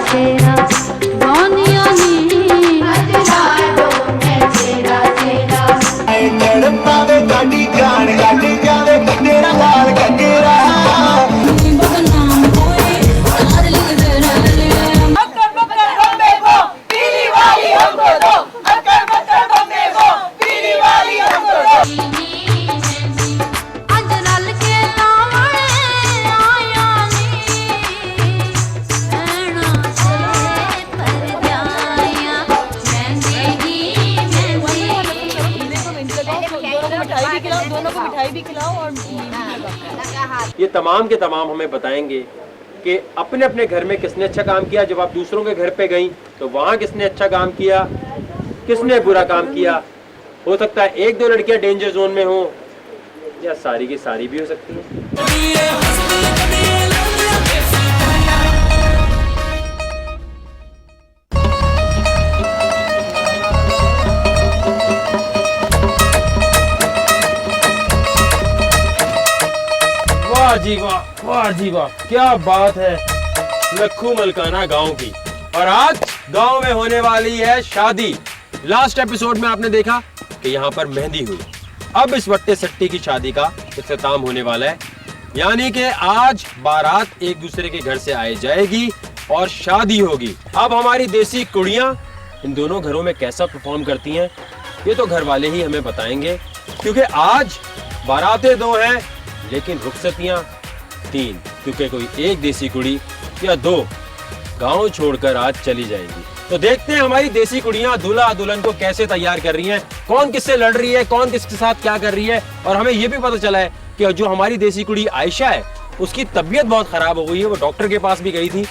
चेहरा दुनिया में चेहरा चेहरा पावे गाड़ी गान गाड़ी जावे तेरा लाल कटेरा ये तमाम के तमाम हमें बताएंगे कि अपने अपने घर में किसने अच्छा काम किया, जब आप दूसरों के घर पे गई तो वहाँ किसने अच्छा काम किया, किसने बुरा काम किया। हो सकता है एक दो लड़कियां डेंजर जोन में हो या सारी की सारी भी हो सकती हैं। वाह जी वाह, वाह जी वाह, क्या बात है लखू मलकाना गांव की। और आज गांव में होने वाली है शादी। लास्ट एपिसोड में आपने देखा कि यहाँ पर मेहंदी हुई, अब इस वट्टे सट्टी की शादी का इख्तिताम होने वाला है, यानी कि आज बारात एक दूसरे के घर से आई जाएगी और शादी होगी। अब हमारी देसी कुड़ियां इन दोनों घरों में कैसा परफॉर्म करती हैं ये तो घर वाले ही हमें बताएंगे, क्योंकि आज बारातें दो हैं लेकिन रुखसतियां तीन, क्योंकि कोई एक देसी कुड़ी या दो गांव छोड़कर आज चली जाएगी। तो देखते हैं हमारी देसी कुड़ियां दूल्हा दुल्हन को कैसे तैयार कर रही हैं, कौन किससे लड़ रही है, कौन किसके साथ क्या कर रही है। और हमें यह भी पता चला है कि जो हमारी देसी कुड़ी आयशा है उसकी तबीयत बहुत खराब हो गई है, वो डॉक्टर के पास भी गई थी।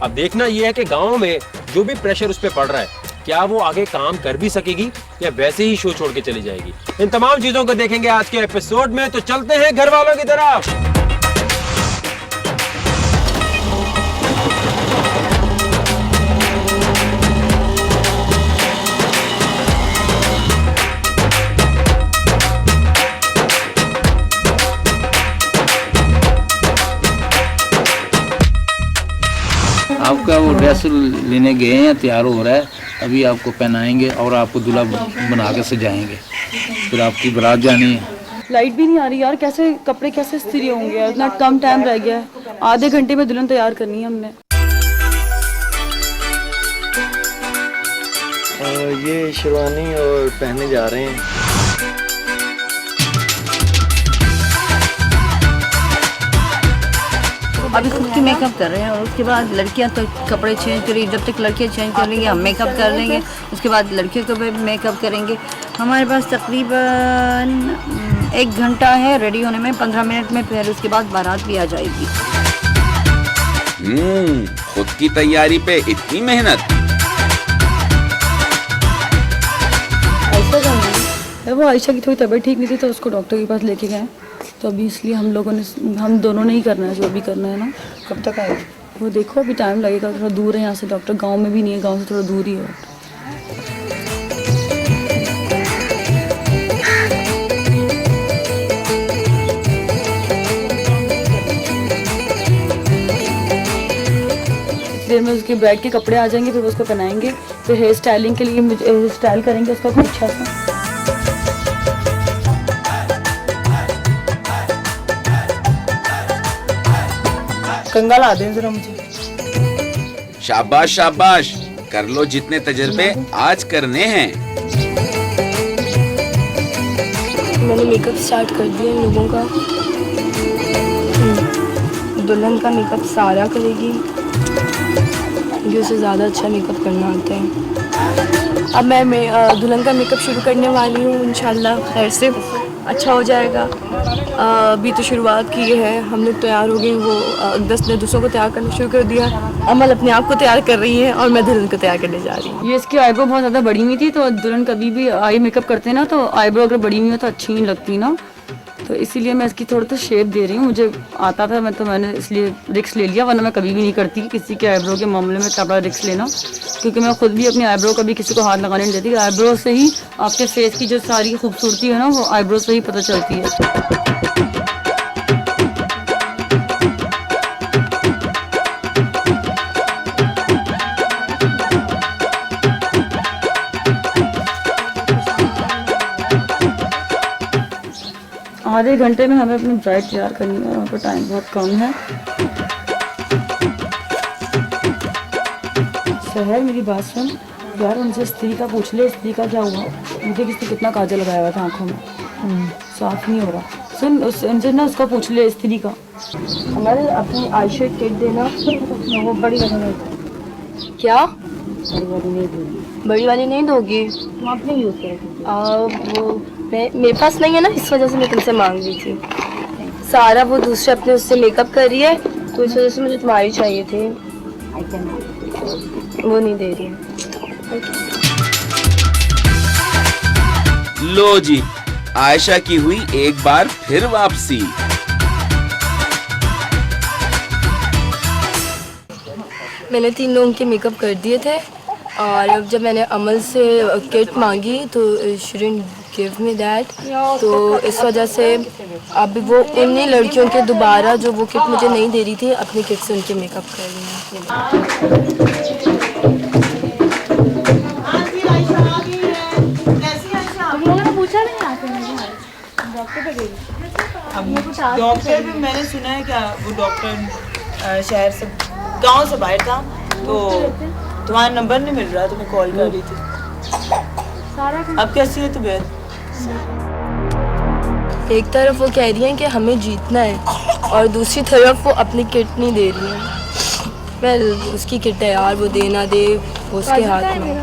अब देखना यह है कि गाँव में जो भी प्रेशर उस पर पड़ रहा है क्या वो आगे काम कर भी सकेगी या वैसे ही शो छोड़ के चली जाएगी। इन तमाम चीजों को देखेंगे आज के एपिसोड में। तो चलते हैं घर वालों की तरफ। आपका वो ड्रेस लेने गए हैं, तैयार हो रहा है, अभी आपको पहनाएंगे और आपको दूल्हा बना के सजाएंगे, फिर आपकी बारात जानी है। लाइट भी नहीं आ रही यार, कैसे कपड़े कैसे इस्त्री होंगे यार, इतना कम टाइम रह गया है, आधे घंटे में दुल्हन तैयार करनी है हमने। ये शेरवानी और पहने जा रहे हैं। अभी खुद की मेकअप कर रहे हैं और उसके बाद लड़कियां तो कपड़े चेंज करेंगी, जब तक लड़कियां चेंज कर लेंगे हम मेकअप कर लेंगे, उसके बाद लड़कियों को भी मेकअप करेंगे। हमारे पास तकरीबन 1 घंटा है रेडी होने में, 15 मिनट में फिर उसके बाद बारात भी आ जाएगी। खुद की तैयारी पे इतनी मेहनत। वो आयशा की थोड़ी तबीयत ठीक नहीं थी तो उसको डॉक्टर के पास लेके गए, तो अभी इसलिए हम दोनों ने ही करना है जो भी करना है ना। कब तक आएगी? वो देखो अभी टाइम लगेगा, थोड़ा दूर है यहाँ से डॉक्टर, गांव में भी नहीं है, गांव से थोड़ा दूर ही है। देर में उसके ब्राइड के कपड़े आ जाएंगे, फिर उसको पहनाएंगे, फिर हेयर स्टाइलिंग के लिए हेयर स्टाइल करेंगे उसका कुछ अच्छा सा। कंगा ला दें जरा मुझे। शाबाश शाबाश, कर लो जितने तजर्बे आज करने हैं। मैंने मेकअप स्टार्ट कर दिया इन लोगों का। दुल्हन का मेकअप सारा करेगी, जो उसे ज़्यादा अच्छा मेकअप करना आता है। अब मैं दुल्हन का मेकअप शुरू करने वाली हूँ, इंशाल्लाह खैर से अच्छा हो जाएगा। अभी तो शुरुआत की है, हम लोग तैयार हो गए, वो 10 ने दूसरों को तैयार करना शुरू कर दिया। अमल अपने आप को तैयार कर रही है और मैं दुल्हन को तैयार करने जा रही हूँ। ये इसकी आईब्रो बहुत ज़्यादा बड़ी हुई थी, तो दुल्हन कभी भी आई मेकअप करते हैं ना तो आईब्रो अगर बड़ी हुई हो तो अच्छी नहीं लगती ना, तो इसीलिए मैं इसकी थोड़ा सा शेप दे रही हूँ। मुझे आता था, मैंने इसलिए रिस्क ले लिया, वरना मैं कभी भी नहीं करती किसी के आईब्रो के मामले में इतना बड़ा रिस्क लेना, क्योंकि मैं खुद भी अपनी आईब्रो कभी किसी को हाथ लगाने नहीं देती। आईब्रो से ही आपके फेस की जो सारी खूबसूरती है ना वो आईब्रो से ही पता चलती है। आधे घंटे में हमें अपनी ब्राइड तैयार करनी है, वहाँ पर टाइम बहुत कम है। शहर मेरी बात सुन यार, उनसे स्त्री का पूछ ले, स्त्री का क्या हुआ, मुझे किसने कितना काजल लगाया हुआ था आंखों में, साफ नहीं हो रहा। सुन उनसे ना उसका पूछ ले स्त्री का। हमारे अपनी आई शेड किट देना, वो बड़ी वाली क्या बड़ी वाली नहीं दोगी? तुम अपने यूज़ करो। वो मेरे पास नहीं है ना, इस वजह से मैं तुमसे मांग रही थी। सारा वो दूसरे अपने उससे मेकअप कर रही है, तो इस वजह से मुझे तुम्हारी चाहिए थी, वो नहीं दे रही है। लो जी, आयशा की हुई एक बार फिर वापसी। मैंने 3 लोगों के मेकअप कर दिए थे, और अब जब मैंने अमल से किट मांगी तो she didn't give me that, तो इस वजह से अब वो उन्हीं लड़कियों के दोबारा जो वो किट मुझे नहीं दे रही थी, अपनी किट से उनके मेकअप कर रही हैं। डॉक्टर भी मैंने सुना है क्या, वो डॉक्टर शहर से गांव से बाहर था, तो तुम्हारा नंबर नहीं मिल रहा, तो मैं कॉल कर रही थी। अब कैसी है तबीयत? एक तरफ वो कह रही हैं कि हमें जीतना है, और दूसरी तरफ वो अपनी किट नहीं दे रही हैं। वेल उसकी किट है यार, वो दे ना दे वो उसके हाथ में।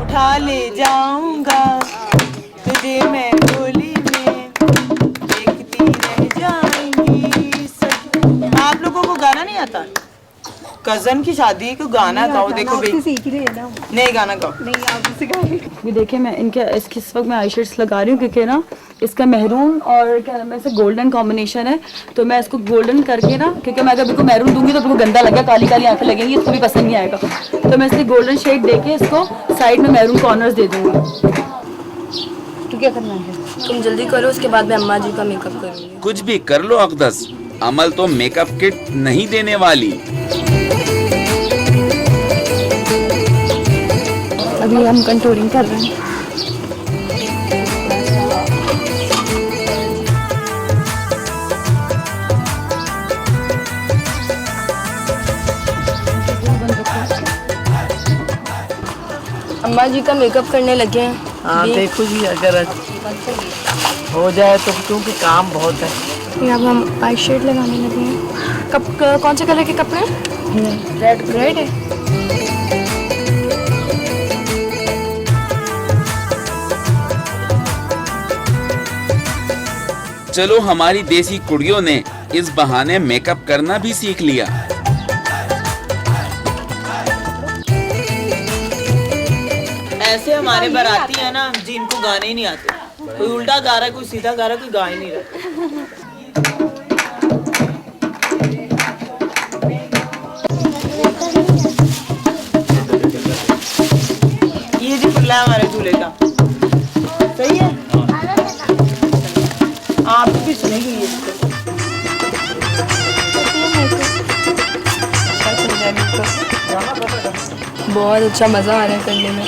उठा ले जाऊंगा तुझे मैं डोली में, देखती रह जाएंगी सब। आप लोगों को गाना नहीं आता? कजन की शादी को गाना गाओ, देखो नहीं गाना गाओ। ये देखिए मैं इस वक्त मैं आई शेड्स लगा रही हूँ, क्योंकि ना इसका मेहरून और क्या नाम है, इसका गोल्डन कॉम्बिनेशन है, तो मैं इसको गोल्डन करके ना, क्योंकि मैं अगर बिल्कुल मेहरून दूंगी तो बिल्कुल गंदा लगेगा, काली काली आंखें लगेंगी, इसको भी पसंद नहीं आएगा, तो मैं इसलिए गोल्डन शेड देके इसको साइड में मेहरून कॉर्नर्स दे दूंगी। तो क्या करना है? तुम जल्दी करो, उसके बाद मैं अम्मा जी का मेकअप करूँगी। कुछ भी कर लो अकदस, अमल तो मेकअप किट नहीं देने वाली। अभी हम कंटूरिंग कर रहे हैं। अम्मा जी का मेकअप करने लगे हैं। हाँ देखो जी, अगर हो जाए तो, क्योंकि काम बहुत है। अब हम आई शेड लगाने लगे हैं। कौन से कलर के कपड़े हैं? रेड है। चलो हमारी देसी कुड़ियों ने इस बहाने मेकअप करना भी सीख लिया। ऐसे हमारे बाराती है ना, जिनको गाने ही नहीं आते, कोई उल्टा गा रहा है, कोई सीधा गा रहा है, कोई गा ही नहीं रहा। ये जी फुल्ला है हमारे दूल्हे का, सही है। आप भी सुनेगी ये बहुत अच्छा मज़ा आ रहा है करने में।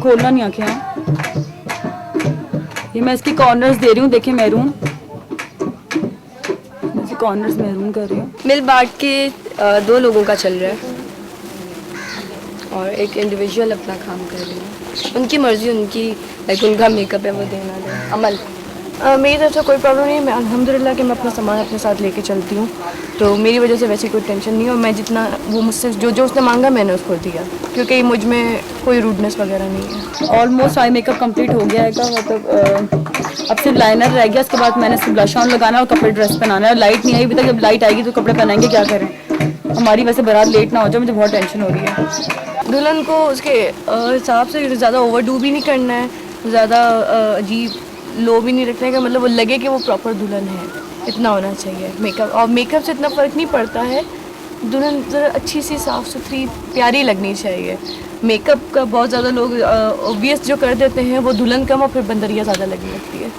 खोलना नहीं आंखें। ये मैं इसकी कॉर्नर्स दे रही हूँ, देखिए मेहरून, कॉर्नर्स मेहरून कर रही हूँ। मिल बांट के 2 लोगों का चल रहा है, और एक इंडिविजुअल अपना काम कर रही है। उनकी मर्जी, उनकी लाइक उनका मेकअप है, वो देना दे। अमल मेरी तरफ से कोई प्रॉब्लम नहीं है, मैं अल्हम्दुलिल्लाह कि मैं अपना सामान अपने साथ लेके चलती हूँ, तो मेरी वजह से वैसे कोई टेंशन नहीं है। और मैं जितना वो मुझसे जो उसने मांगा मैंने उसको दिया, क्योंकि मुझ में कोई रूडनेस वगैरह नहीं है। ऑलमोस्ट आई मेकअप कंप्लीट हो गया है, मतलब अब सिर्फ लाइनर रह गया, उसके बाद मैंने सिर्फ ब्लश ऑन लगाना और कपड़े ड्रेस पहनाना है। लाइट नहीं आई अभी तक, जब लाइट आएगी तो कपड़े पहनाएंगे, क्या करें। हमारी वैसे बारात लेट ना हो जाए, मुझे बहुत टेंशन हो रही है। दुल्हन को उसके हिसाब से ज़्यादा ओवरडू भी नहीं करना है, ज़्यादा अजीब लो भी नहीं रखने का, मतलब वो लगे कि वो प्रॉपर दुल्हन है, इतना होना चाहिए मेकअप। और मेकअप से इतना फ़र्क नहीं पड़ता है, दुल्हन ज़रा अच्छी सी साफ़ सुथरी प्यारी लगनी चाहिए। मेकअप का बहुत ज़्यादा लोग ऑब्वियस जो कर देते हैं वो दुल्हन कम और फिर बंदरिया ज़्यादा लगने लगती है।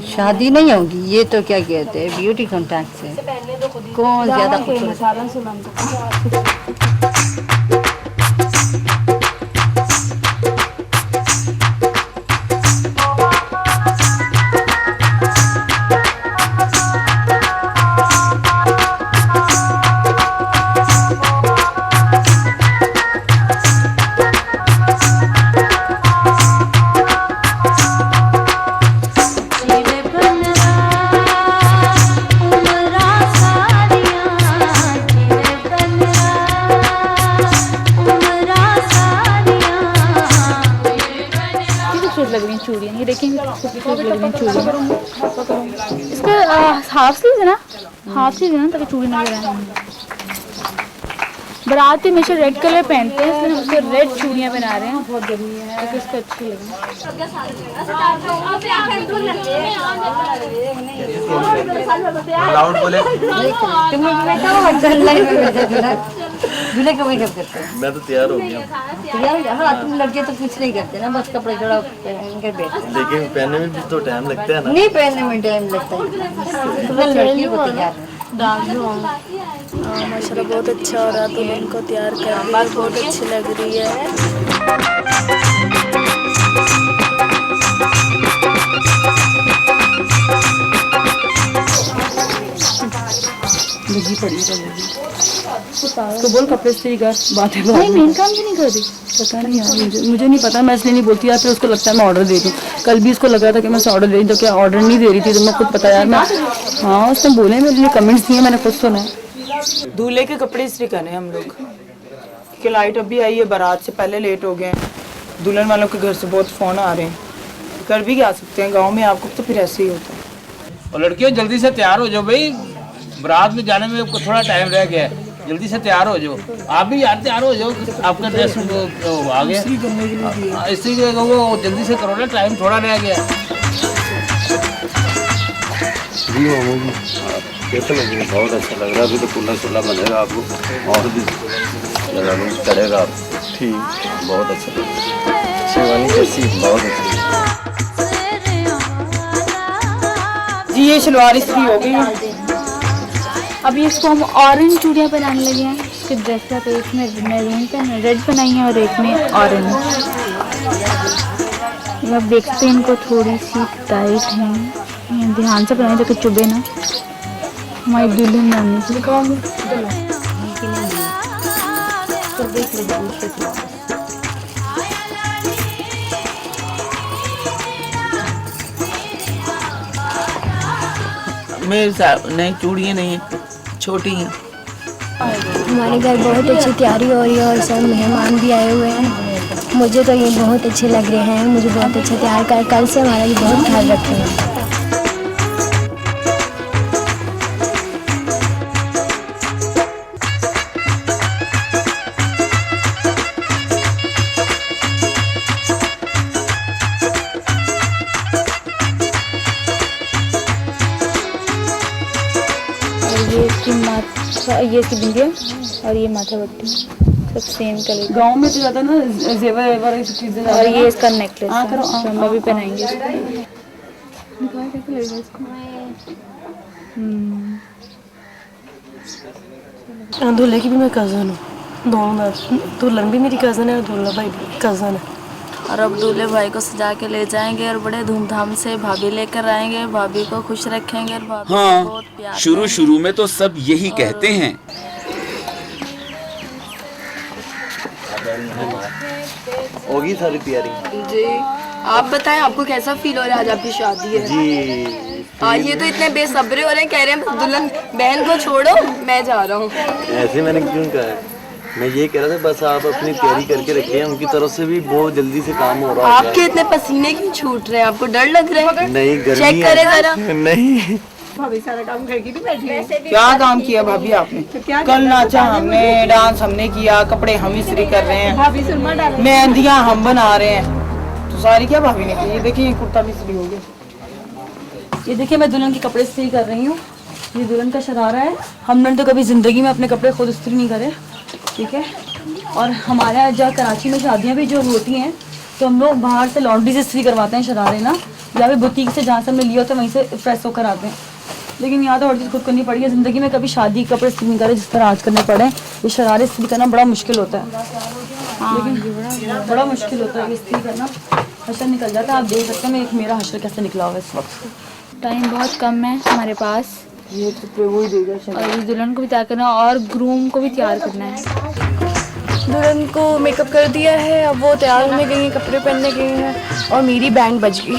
शादी नहीं होगी, ये तो क्या कहते हैं ब्यूटी कॉन्टैक्ट से कौन ज़्यादा खूबसूरत। लग रही चूड़ियाँ, ये देखेंगे खूबसूरत लग रही चूड़ियाँ। इसका हाफ स्लीव है ना, हाफ स्लीव है ना, ताकि चूड़ी नजर आए। बारात में हमेशा रेड कलर पहनते हैं, इसलिए हम उसको रेड चूड़ियाँ पहना रहे हैं। बहुत गर्मी है ताकि इसको अच्छी लगे। लाउड बोले। दूल्हे का मेकअप करते हैं। मैं तो तैयार हो गया। हाँ, तुम लड़के तो कुछ नहीं करते ना, बस कपड़े जड़ा पहन कर बैठते हैं। लेकिन पहनने में भी तो टाइम लगता है ना। नहीं, पहनने में टाइम लगता है। लड़की को तैयार माशाल्लाह बहुत अच्छा हो रहा, दुल्हन को तैयार कर रही है, बहुत अच्छी लग रही है। लगी पड़ी तो बोल कपड़े इस्त्री कर, बातें नहीं मेन काम भी नहीं कर रही। पता नहीं यार, मुझे नहीं पता, मैं इसलिए नहीं बोलती यार, फिर उसको लगता है मैं ऑर्डर दे दूँ। कल भी इसको लगा था कि मैं उसे ऑर्डर दे दूँ, तो क्या ऑर्डर नहीं दे रही थी, तो मैं खुद पता यार मैं, हाँ उसने बोले मेरे लिए कमेंट्स दिए, मैंने खुद सुना है। दूल्हे के कपड़े इस्त्री करने हम लोग, क्योंकि लाइट अभी आई है, बारात से पहले लेट हो गए हैं, दुल्हन वालों के घर से बहुत फ़ोन आ रहे हैं, कर भी क्या सकते हैं, गाँव में आपको तो फिर ऐसे ही होता है। और लड़कियों जल्दी से तैयार हो जाओ भाई, बारात में जाने में थोड़ा टाइम रह गया है, जल्दी से तैयार हो जाओ। आप भी यार तैयार हो जाओ, आपका ड्रेस आ गया इसी के वो जल्दी से करो ना, टाइम थोड़ा रह गया। जी मामू जी, कैसा लग रहा है? बहुत अच्छा लग रहा है, अभी तो खुला खुला बनेगा आपको और भी करेगा ठीक, बहुत अच्छा लग रहा है। शेरवानी कैसी? बहुत अच्छा। जी ये शलवार इस्त्री हो गई है। अभी इसको हम ऑरेंज चूड़ियाँ पहनाने लगे हैं। इसके ड्रेस का तो एक में मैरून पहना, रेड बनाई है और एक में ऑरेंज। अब देखते हैं, इनको थोड़ी सी टाइट है, ध्यान से पहनाई ताकि चुभे ना। हमारी दुल्हन बनाने से मेरे साथ नहीं, चूड़ियाँ नहीं हैं, छोटी हैं। हमारे घर बहुत अच्छी तैयारी हो रही है और सब मेहमान भी आए हुए हैं। मुझे तो ये बहुत अच्छे लग रहे हैं, मुझे बहुत अच्छा तैयार कर, कल से हमारा ये बहुत ख्याल रखेंगे। ये इसकी माथा, ये इसकी बिंदिया और ये माथा पट्टी सब सेम कलर। गांव में तो ज़्यादा ना जेवर वेवर ये सब चीज़ें, और ये इसका नेकलेस हाँ करो, हम अभी पहनाएंगे इसको। दूल्हे की भी मैं कज़न हूँ, दोनों, दुल्हन भी मेरी कज़न है और दूल्हा भाई भी कज़न है। और अब दूल्हे भाई को सजा के ले जाएंगे और बड़े धूमधाम से भाभी लेकर आएंगे, भाभी को खुश रखेंगे और भाभी को बहुत हाँ, प्यार शुरू शुरू में तो सब यही कहते हैं। होगी सारी तैयारी? जी, आप बताएं आपको कैसा फील हो रहा है आज आपकी शादी है? जी ये तो इतने बेसब्रे हो रहे हैं, कह रहे हैं दुल्हन बहन को छोड़ो मैं जा रहा हूँ। ऐसे मैंने क्यों कहा है? मैं ये कह रहा था बस आप अपनी तैयारी करके रखिए, उनकी तरफ से भी बहुत जल्दी से काम हो रहा है। आपके इतने पसीने क्यों छूट रहे हैं, आपको डर लग रहा है? नहीं, गर्मी चेक करें जरा। नहीं, भाभी सारा काम करके भी बैठी है। क्या काम किया भाभी आपने? कल नाचा हमने, डांस हमने किया, कपड़े हम इस्त्री कर रहे हैं, मेहंदियाँ हम बना रहे हैं, तो सारी क्या भाभी ने की? ये देखिए कुर्ता भी इस्त्री हो गया। ये देखिए मैं दुल्हन के कपड़े इस्त्री कर रही हूँ, ये दुल्हन का शरारा है। हमने तो कभी ज़िंदगी में अपने कपड़े खुद इस्त्री नहीं करे, ठीक है। और हमारे यहाँ जहाँ कराची में शादियाँ भी जो होती हैं तो हम लोग बाहर से लॉन्ड्री से इस्त्री करवाते हैं शरारे ना, या फिर बुटीक से जहाँ से हमने लिया होता है वहीं से फ्रेश होकर आते हैं। लेकिन यहाँ तो हर चीज़ खुद करनी पड़ी है। ज़िंदगी में कभी शादी कपड़े इस्त्री नहीं करे जिस तरह आज करने पड़े। ये शरारे इस्त्री करना बड़ा मुश्किल होता है, लेकिन बड़ा मुश्किल होता है इस्त्री करना। हशर निकल जाता है। आप देख सकते हैं मेरा हशर कैसे निकला हुआ है इस वक्त। टाइम बहुत कम है हमारे पास, ये तो वही देगा और इस दुल्हन को भी तैयार करना और ग्रूम को भी तैयार करना है। दुल्हन को मेकअप कर दिया है, अब वो तैयार होने गई हैं, कपड़े पहनने गई हैं और मेरी बैंड बज गई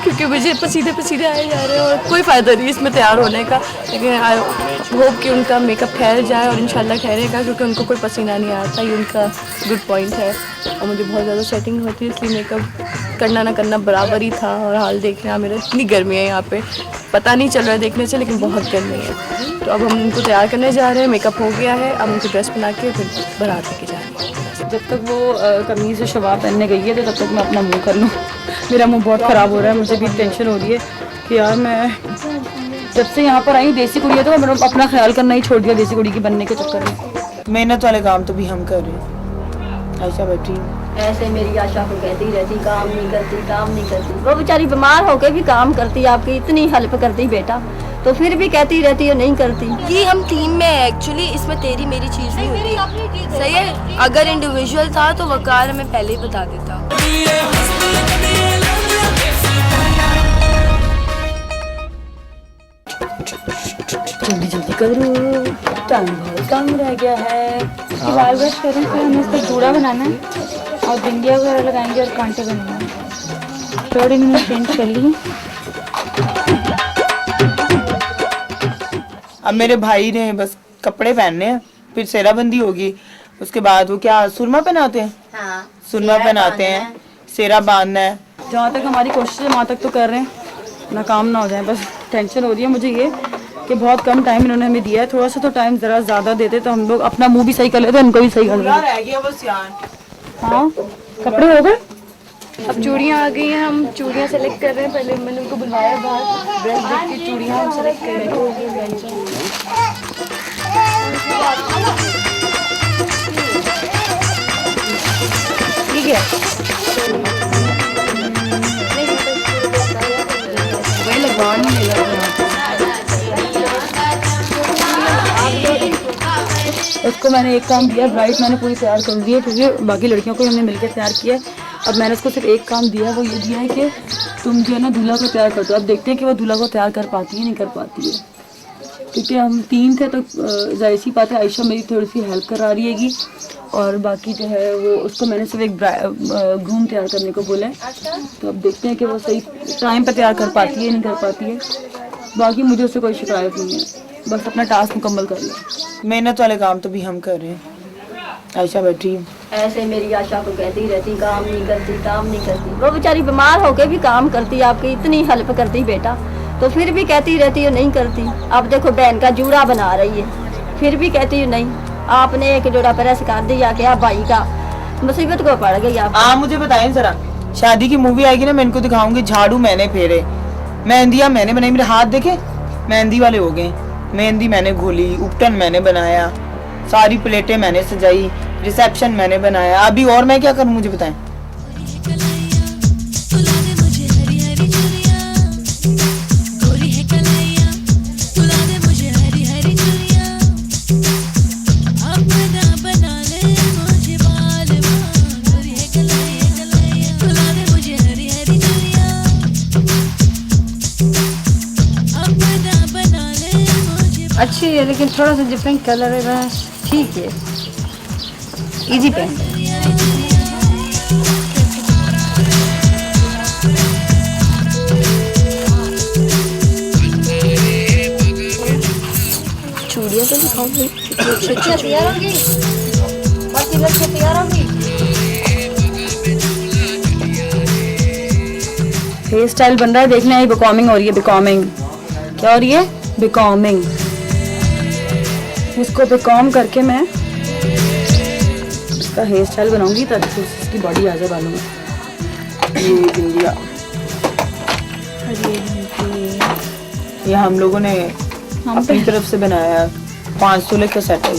क्योंकि मुझे पसीने पसीने आए जा रहे हैं और कोई फ़ायदा नहीं इसमें तैयार होने का। लेकिन आई होप कि उनका मेकअप ठहर जाए और इंशाल्लाह ठहरेगा क्योंकि उनको कोई पसीना नहीं आता, ये उनका गुड पॉइंट है। और मुझे बहुत ज़्यादा सेटिंग होती है इसलिए मेकअप करना ना करना बराबर ही था। और हाल देख रहे हैं मेरा, इतनी गर्मी है यहाँ पे, पता नहीं चल रहा है देखने से, लेकिन बहुत गर्मी है। तो अब हम उनको तैयार करने जा रहे हैं, मेकअप हो गया है, अब उनको ड्रेस बना के फिर बारात लेके जा रहे हैं। जब तक वो कमीज़ शलवार पहनने गई है तो तब तक मैं अपना मुंह कर लूँ। मेरा मुंह बहुत ख़राब हो रहा है, मुझे भी टेंशन हो रही है कि यार मैं जब से यहाँ पर आई देसी कुड़ी है तो मैंने अपना ख्याल करना ही छोड़ दिया देसी कुड़ी की बनने के चक्कर में। मेहनत वाले काम तो भी हम कर रहे हैं। आयशा बैठी ऐसे मेरी आशा को कहती रहती काम नहीं करती, काम नहीं करती। वो बेचारी बीमार होकर भी काम करती, आपकी इतनी हेल्प करती बेटा, तो फिर भी कहती रहती है नहीं करती। ये हम टीम में है एक्चुअली, इसमें तेरी मेरी चीज़ नहीं होती। सही है, अगर इंडिविजुअल था तो वकार हमें पहले ही बता देता। जल्दी जल्दी करो, टाइम बहुत कम रह गया है। बाल ब्रश करें, फिर हमें इसका जूड़ा बनाना है और बिंदिया वगैरह लगाएंगे और कांटे बनाएंगे। थोड़ी मैंने चेंज कर ली। अब मेरे भाई ने बस कपड़े पहनने हैं, फिर सेराबंदी होगी, उसके बाद वो क्या सुरमा पहनाते हैं। हाँ, सुरमा पहनाते हैं, सेरा बांधना है। जहाँ तक हमारी कोशिश है वहाँ तक तो कर रहे हैं, नाकाम ना हो जाए। बस टेंशन हो रही है मुझे ये कि बहुत कम टाइम इन्होंने हमें दिया है। थोड़ा सा तो टाइम ज़रा ज़्यादा देते तो हम लोग अपना मुंह भी सही कर लेते, उनको भी सही कर लेते। रह गया बस यार। हाँ, कपड़े हो गए। अब चूड़ियाँ आ गई हैं, हम चूड़ियाँ सेलेक्ट कर रहे हैं। पहले मैंने उनको बुलवाया बाहर, ड्रेस देख के चूड़ियाँ हम सेलेक्ट कर रहे हैं। ठीक है, वही लगवा नहीं लगा। उसको मैंने एक काम दिया, ब्राइड मैंने पूरी तैयार कर दी है क्योंकि बाकी लड़कियों को हमने मिलकर तैयार किया है। अब मैंने उसको सिर्फ एक काम दिया है, वो ये दिया है कि तुम जो है ना दूल्हा को तैयार कर दो। अब देखते हैं कि वो दूल्हा को तैयार कर पाती है नहीं कर पाती है, क्योंकि हम 3 थे तो जाहिर सी बात है आयशा मेरी थोड़ी सी हेल्प करा रही हैगी और बाकी जो है वो उसको मैंने सिर्फ एक ग्रूम तैयार करने को बोला है। तो अब देखते हैं कि वो सही टाइम पर तैयार कर पाती है नहीं कर पाती है। बाकी मुझे उससे कोई शिकायत नहीं है, बस अपना टास्क मुकम्मल कर लिया। मेहनत वाले काम तो भी हम कर रहे हैं। आयशा बैठी ऐसे मेरी आशा को कहती रहती काम नहीं करती, काम नहीं करती। वो बेचारी बीमार होकर भी काम करती, आपकी इतनी हेल्प करती बेटा, तो फिर भी कहती रहती है नहीं करती। अब देखो बहन का जूड़ा बना रही है, फिर भी कहती है नहीं। आपने एक जोड़ा प्रेस कर दिया क्या भाई का, मुसीबत को पड़ गई आप। हाँ मुझे बताएं जरा, शादी की मूवी आएगी ना, मैं इनको दिखाऊंगी झाड़ू मैंने फेरे, मेहंदियाँ मैंने बनाई। मेरे हाथ देखे मेहंदी वाले हो गए। मेहंदी मैंने घोली, उपटन मैंने बनाया, सारी प्लेटें मैंने सजाई, रिसेप्शन मैंने बनाया। अभी और मैं क्या करूं मुझे बताएं। अच्छी है लेकिन थोड़ा सा डिफरेंट कलर है, बस ठीक है, इजी पेन। चूड़ियाँ तो दिखाओगे, अच्छा तैयार होगी, बाकी लड़के तैयार होगी। हेयर स्टाइल बन रहा है, देखना है। बिकॉमिंग हो रही है, बिकॉमिंग क्या हो रही है, बिकॉमिंग। इसको बिकॉम करके मैं इसका हेयर स्टाइल बनाऊंगी ताकि इसकी बॉडी आ जाए बालों में। ये बिंदिया ये हम लोगों ने अपनी तरफ से बनाया, 5 तोले का सेट है।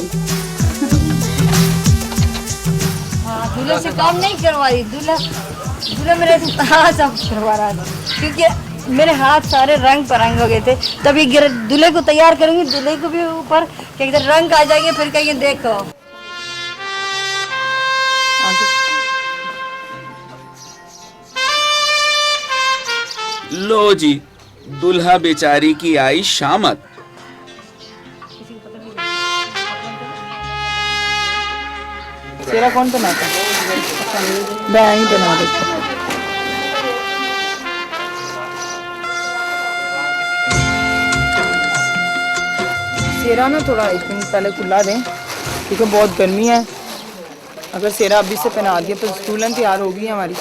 दूल्हे से काम नहीं करवा रही, दूल्हा मेरे हाथ सब करवा रहा था, क्योंकि मेरे हाथ सारे रंग परंग हो गए थे। तभी दूल्हे को तैयार करूंगी, दूल्हे को भी ऊपर क्या रंग आ जाएंगे, फिर कहेंगे देखो। लो जी, दुल्हा बेचारी की आई शामत। सेरा कौन बनाता है? मैं ही बना देती हूँ। सेरा ना थोड़ा 1 मिनट पहले खुला दें, क्योंकि बहुत गर्मी है। अगर सेरा अभी से पहना दिया तो दुल्हन तैयार होगी हमारी।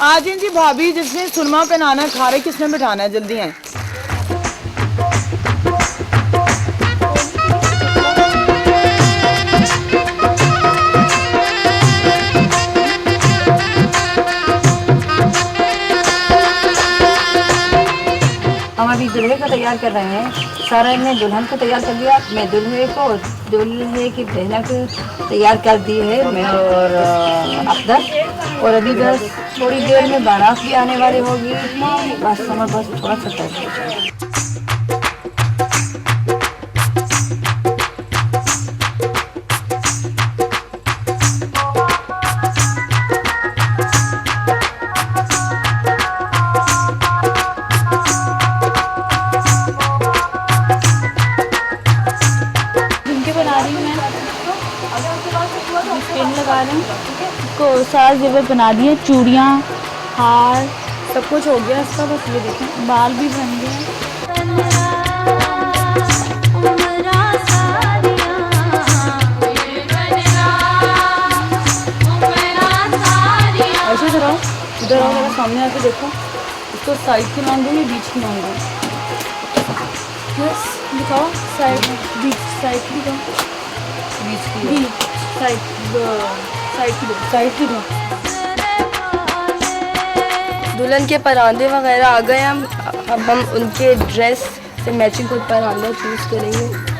आ जाए जी भाभी, जिसने सुरमा पहनाना है, खा रहे किसने बिठाना है, जल्दी है। हम अभी दूल्हे को तैयार कर रहे हैं। सारा ने दुल्हन को तैयार कर दिया, मैं दूल्हे को और दूल्हे की बहना को तैयार कर दी है, मैं और अफदल। और अभी बस थोड़ी देर में बारात भी आने वाली होगी, बस हमें बस थोड़ा सा टाइम। इसको सारा जेवर बना दिए, चूड़ियाँ, हार, सब कुछ हो गया इसका, बस ये देखें बाल भी बन गए। ऐसे इधर आओ, मेरे सामने आके देखो। इसको साइड की मांगो या बीच की मांगो? यस, दिखाओ साइड, बीच साइड की दिखाओ, बीच की, बीच साइड, साइड की दो, साइड की दो। दुल्हन के परांदे वगैरह आ गए हम। अब हम उनके ड्रेस से मैचिंग कोई परांदा चूज़ करेंगे।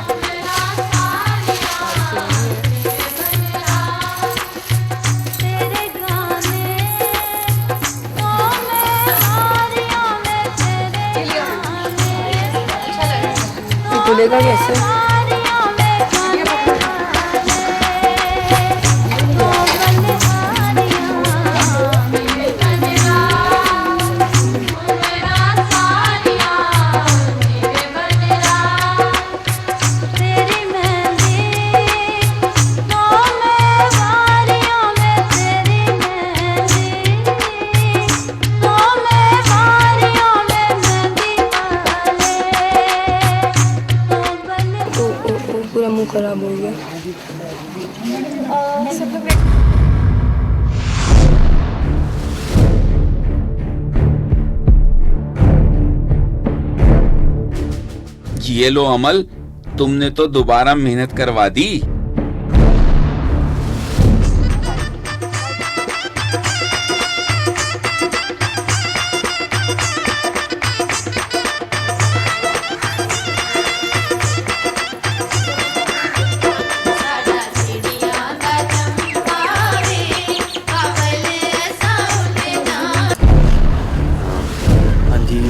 दूल्हे का कैसे पूरा मुंह खराब हो गया। ये लो अमल, तुमने तो दोबारा मेहनत करवा दी।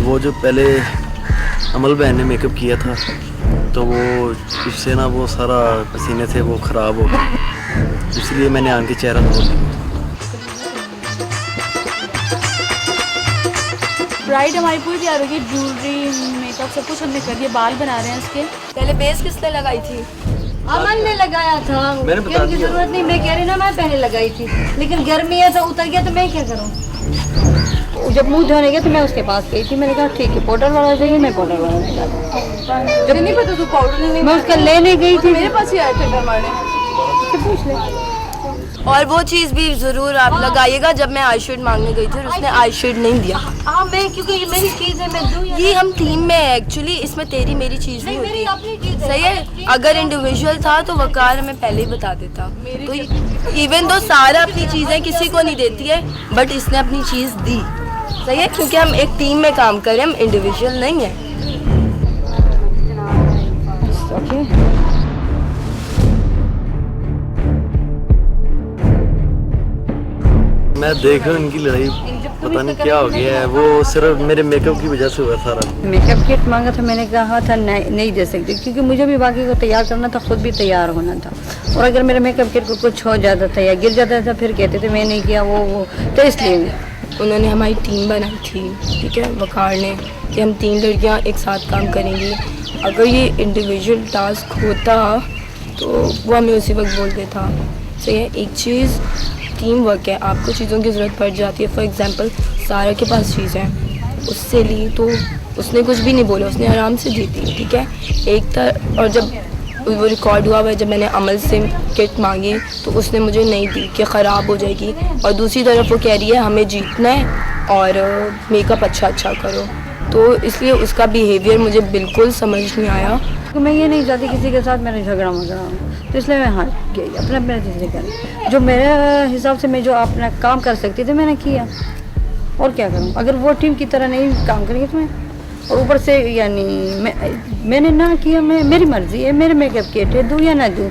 वो जो पहले अमल बहन ने मेकअप किया था, तो वो उससे ना वो सारा पसीने से वो ख़राब हो गया, इसलिए मैंने आके चेहरा धो दिया। ब्राइड हमारी पूरी तैयार होगी, ज्वेलरी, मेकअप सब कुछ हमने कर दिया, बाल बना रहे हैं इसके। पहले बेस किसने लगाई थी? अमन ने लगाया था, की जरूरत नहीं, मैं कह रही ना, मैं पहले लगाई थी, लेकिन गर्मी है तो उतर गया, तो मैं क्या करूँ। जब मुंह धोने गया तो मैं उसके पास गई थी, मैंने कहा ठीक है पाउडर वाला चाहिए, मैं पाउडर वाला दिला दूँ। जब नहीं पता तू पाउडर लेने, मैं उसका लेने गई थी, मेरे पास ही आए थे घर वाले, पूछ ले। और वो चीज़ भी ज़रूर आप लगाइएगा, जब मैं आई शेड मांगने गई थी और उसने आई शेड नहीं दिया। हाँ मैं, क्योंकि ये मेरी चीज़ है, मैं दूँ। ये हम थीम में है एक्चुअली, इसमें तेरी मेरी चीज़ नहीं होती, सही है। अगर इंडिविजुअल था तो वकार हमें पहले ही बता देता। तो इवन तो सारा अपनी चीज़ें किसी को नहीं देती है, बट इसने अपनी चीज़ दी, सही है, क्योंकि हम एक टीम में काम कर रहे हैं, हम इंडिविजुअल नहीं है। मैं देख रहा हूँ इनकी लड़ाई, पता नहीं क्या हो गया है। वो सिर्फ मेरे मेकअप की वजह से हुआ सारा। मेकअप किट मांगा था, मैंने कहा था नहीं दे सकती, क्योंकि मुझे भी बाकी को तैयार करना था, खुद भी तैयार होना था। और अगर मेरे मेकअप किट को कुछ हो जाता था या गिर जाता था, फिर कहते थे मैं नहीं किया वो तो इसलिए उन्होंने हमारी टीम बनाई थी, ठीक है, वकार ने, कि हम 3 लड़कियां एक साथ काम करेंगी। अगर ये इंडिविजुअल टास्क होता तो वो हमें उसी वक्त बोल देता। सही है, एक चीज़ टीम वर्क है, आपको चीज़ों की ज़रूरत पड़ जाती है। फॉर एग्जांपल सारा के पास चीज़ है, उससे ली तो उसने कुछ भी नहीं बोला, उसने आराम से दी थी, ठीक है। और जब वो रिकॉर्ड हुआ है, जब मैंने अमल से किट मांगी तो उसने मुझे नहीं दी कि ख़राब हो जाएगी, और दूसरी तरफ वो कह रही है हमें जीतना है और मेकअप अच्छा करो। तो इसलिए उसका बिहेवियर मुझे बिल्कुल समझ नहीं आया। तो मैं ये नहीं चाहती किसी के साथ मेरा झगड़ा हो, तो इसलिए मैं हाँ गई अपना चीज़ें करें, जो मेरे हिसाब से मैं जो अपना काम कर सकती थी मैंने किया, और क्या करूँ। अगर वो टीम की तरह नहीं काम करेंगे तो मैं, और ऊपर से यानी मैंने ना किया, मेरी मर्जी है, मेरे मेकअप किट है, दूँ या ना दूँ।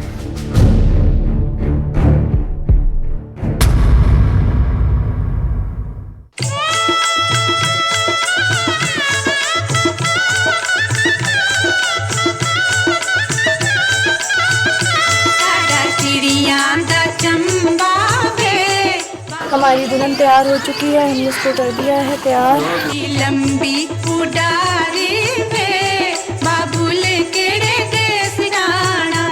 हमारी दुल्हन तैयार हो चुकी है, हमने इसको कर दिया है तैयार। लंबी उडारी में बाबुल केड़े दे सिराना,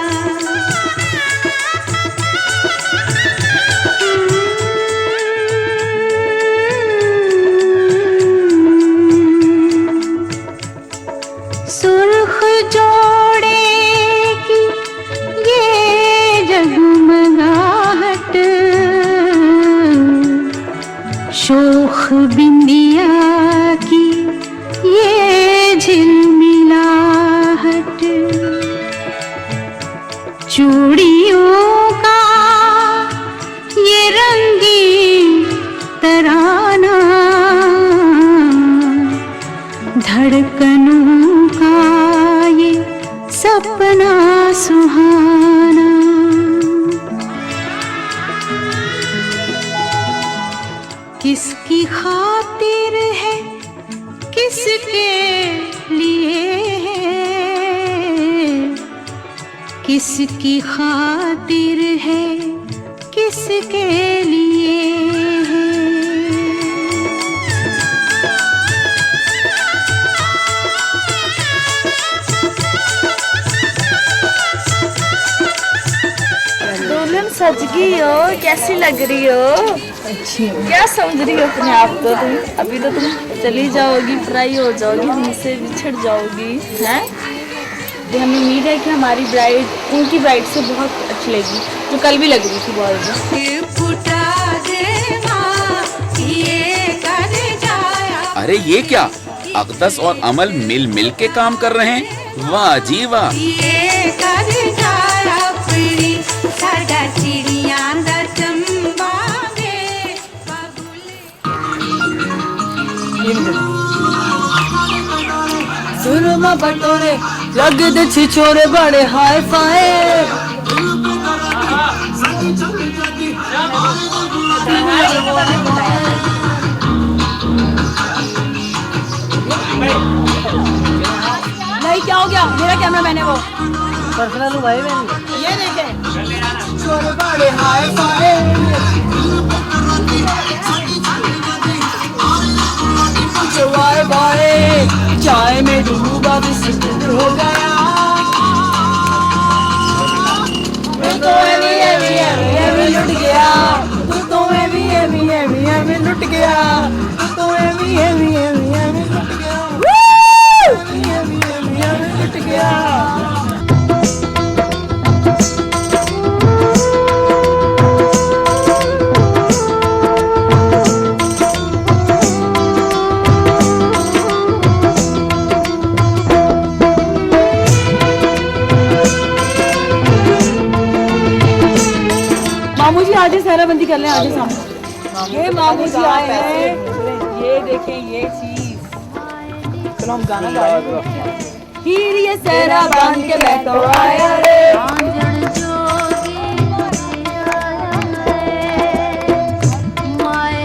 सुर्ख जोड़े की ये जगमगाहट, शोख बिंदिया की ये झिलमिलाहट, चूड़ियों का ये रंगीन तराना, धड़कनों का ये सपना सुहाना। किसकी खातिर है, किसके लिए है, किसकी खातिर है, किसके लिए है। दुल्हन सज गई हो, कैसी लग रही हो? अच्छी। क्या समझ रही हो अपने आप को तुम? अभी तो तुम चली जाओगी, फ्राई हो जाओगी, हमसे बिछड़ जाओगी, हैं? तो हमें उम्मीद है कि हमारी ब्राइड उनकी ब्राइड से बहुत अच्छी लगी, जो कल भी लग रही थी बहुत। अरे ये क्या, अक़दस और अमल मिल के काम कर रहे हैं, वाह जी वाह। सुरमा बटोरे लगदे छिछोरे बड़े हाय फाय, नहीं क्या हो गया, मेरा कैमरा मैन है वो पर्सनल भाई मैंने ये देखे छोरे बड़े हाय फाय। वाय वाय चाय में डूबा बिस्कुट हो गया, तो एवी लुट गया, तो एवी लुट गया, तो एवी लुट गया, लुट गया। मामू जी आज सहराबंदी कर लें, आज सामने ये मामू जी आए हैं, ये देखें ये चीज। चलो हम गाना गा रहे हैं, हीर ये सहरा बांध के बैठो आया रे, माए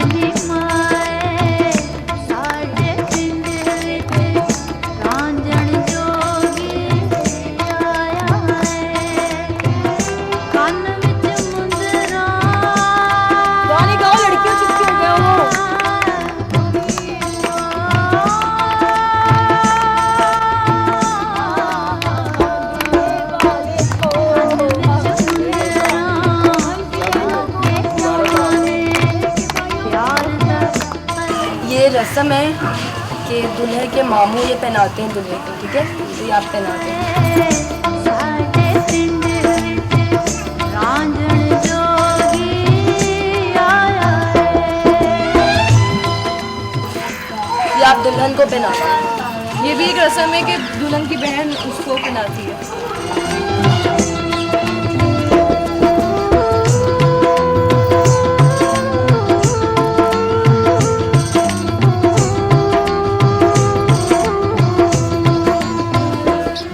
ये रस्म है कि दूल्हे के मामू ये पहनाते हैं दूल्हे को, ठीक है, तो ये आप पहनाते हैं। ये आप दुल्हन को पहनाते हैं। ये भी एक रस्म है कि दुल्हन की बहन उसको पहनाती है।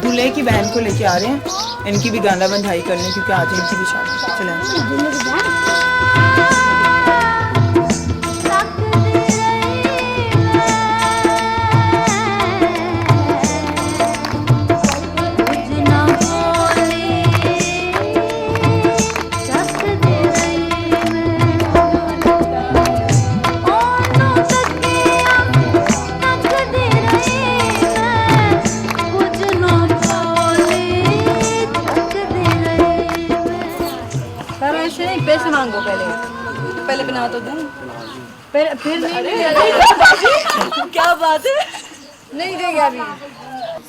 दूल्हे की बहन को लेके आ रहे हैं, इनकी भी गाना बंधाई करनी क्योंकि आज इनकी भी शादी। चलें। पर ऐसे नहीं, पैसे मांगो पहले बना तो दूँ, फिर नहीं। क्या बात है, नहीं देंगे अभी।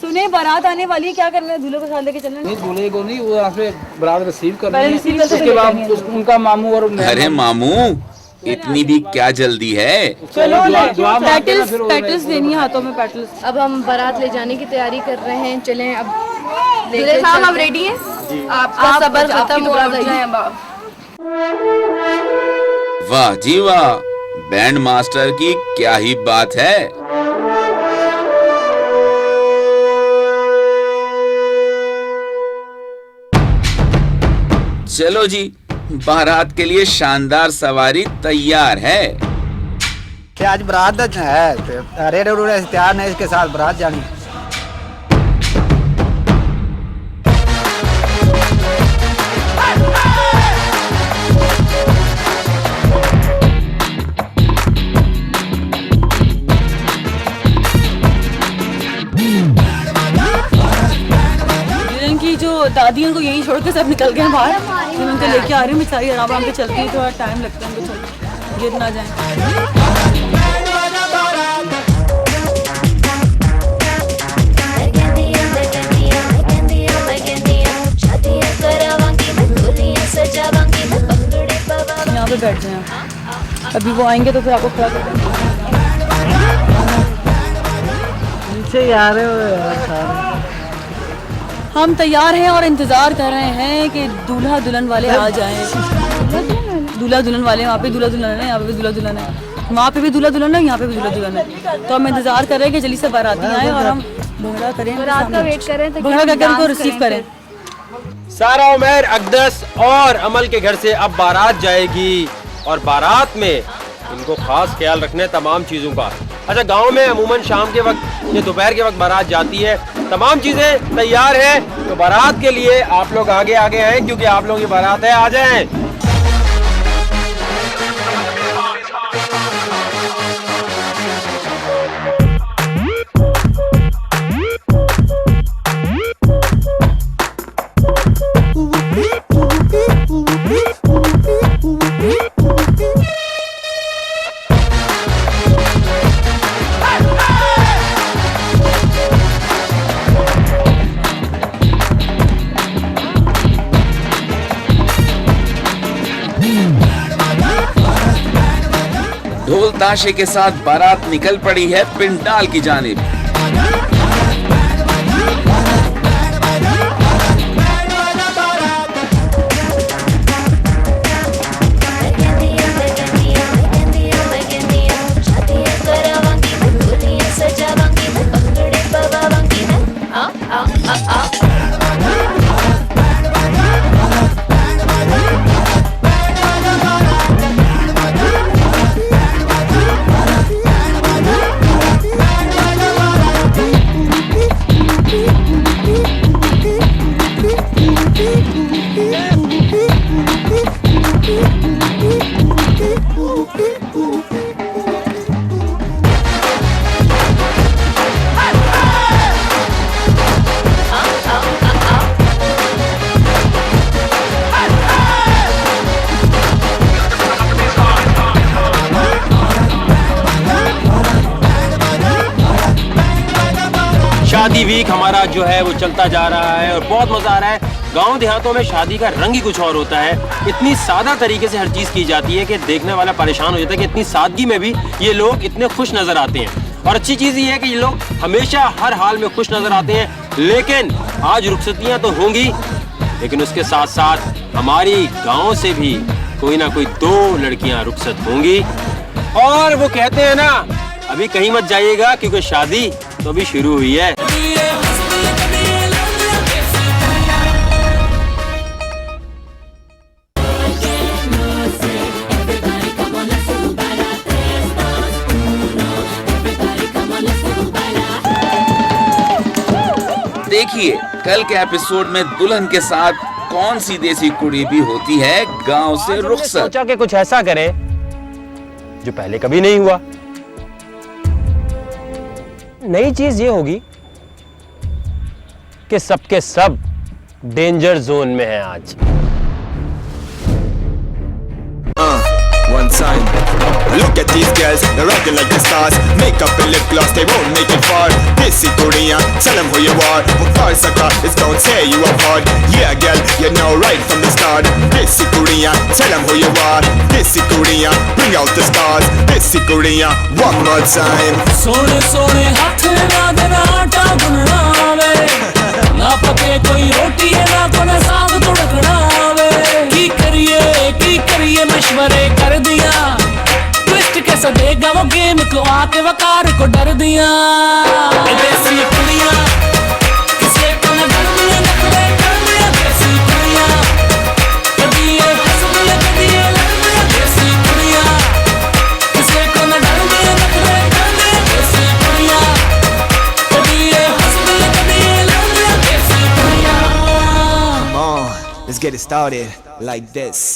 सुने बारात आने वाली है, क्या करना है? दूल्हे को साथ लेके चलना है? नहीं दूल्हे को नहीं, वो यहाँ पे बारात रिसीव करनी पहले है, रिसीव करके उसके बाद लेके उनका मामू और मैं। अरे मामू, इतनी भी क्या जल्दी है? चलो दुआ मांगते हैं ना, फिर वो पेटल्स देनी है हाथों में, पेटल्स। अब हम बारात ले जाने की तैयारी कर रहे हैं, चलें अब। दूल्हे साहब आप रेडी हैं? आपका सब्र खत्म हो जाए अब आप। वाह जी वाह, बैंड मास्टर की क्या ही बात है। चलो जी, बारात के लिए शानदार सवारी तैयार है। क्या आज बारात है? अरे तैयार नहीं, इसके साथ बारात जानी। की जो दादी उनको यही छोड़ के सब निकल गए बाहर, मैं उनको लेके आ रही हूँ। मैं सारी आराम पे चलती हूँ, थोड़ा टाइम लगता है उनको चलते, गिर ना जाए। यहाँ पे बैठ जाए, अभी वो आएंगे तो फिर आपको खड़ा कर देंगे। नीचे आ रहे हो? हम तैयार हैं और इंतजार कर रहे हैं कि दूल्हा दुल्हन वाले आ जाएं। दूल्हा दुल्हन वाले, वहाँ पे दूल्हा दुल्हन है, यहाँ पे भी दूल्हा दुल्हन है, वहाँ पे भी दूल्हा दुल्हन है, यहाँ पे भी दूल्हा दुल्हन है। तो हम इंतजार कर रहे हैं कि जल्दी से बाराती आए और हम भंगड़ा करें, बारात का वेट करें, भंगड़ा करके उनको रिसीव करें। सारा, उमर, अकदस और अमल के घर से अब बारात जाएगी और बारात में इनको खास ख्याल रखना है तमाम चीज़ों का। अच्छा, गांव में अमूमन शाम के वक्त या दोपहर के वक्त बारात जाती है, तमाम चीज़ें तैयार हैं, तो बारात के लिए आप लोग आगे आगे हैं क्योंकि आप लोगों की बारात है। आ जाएं। ढोल ताशे के साथ बारात निकल पड़ी है पिंडाल की जानिब। शादी वीक हमारा जो है वो चलता जा रहा है और बहुत मजा आ रहा है। गांव देहातों में शादी का रंग ही कुछ और होता है। इतनी सादा तरीके से हर चीज की जाती है कि देखने वाला परेशान हो जाता है कि इतनी सादगी में भी ये लोग इतने खुश नजर आते हैं। और अच्छी चीज ये है कि ये लोग हमेशा हर हाल में खुश नजर आते हैं। लेकिन आज रुखसतियां तो होंगी, लेकिन उसके साथ साथ हमारी गांव से भी कोई ना कोई 2 लड़कियां रुखसत होंगी। और वो कहते हैं ना, अभी कहीं मत जाइएगा क्योंकि शादी तो अभी शुरू हुई है। देखिए कल के एपिसोड में दुल्हन के साथ कौन सी देसी कुड़ी भी होती है गांव से रुखसत। सोचा कि कुछ ऐसा करें जो पहले कभी नहीं हुआ। नई चीज ये होगी कि सबके सब डेंजर जोन में है आज। One time, look at these girls, they're acting like the stars. Makeup and lip gloss, they won't make it far. Desi Korean, tell them who you are. Mukar Saka is gonna tear you apart. Yeah, girl, you know right from the start. Desi Korean, tell them who you are. Desi Korean, bring out the stars. Desi Korean, one more time. सोने सोने हाथ ना देना आटा गुनना वे, ना पके कोई रोटी है ना कोई साग तुड़कना वे। की करिए मशवरे कर दिया, ट्विस्ट कैसा देगा वो गेम को आके वकार को डर दिया। देसी कुड़ियां किसे को न डर दिया, नखरे कर दिया देसी कुड़ियां। कभी ये हंस दिया कभी ये लड़ दिया देसी कुड़ियां। किसे को न डर दिया, नखरे कर दिया देसी कुड़ियां। कभी ये हंस दिया कभी ये लड़ दिया देसी कुड़ियां। Come on, let's get it started like this.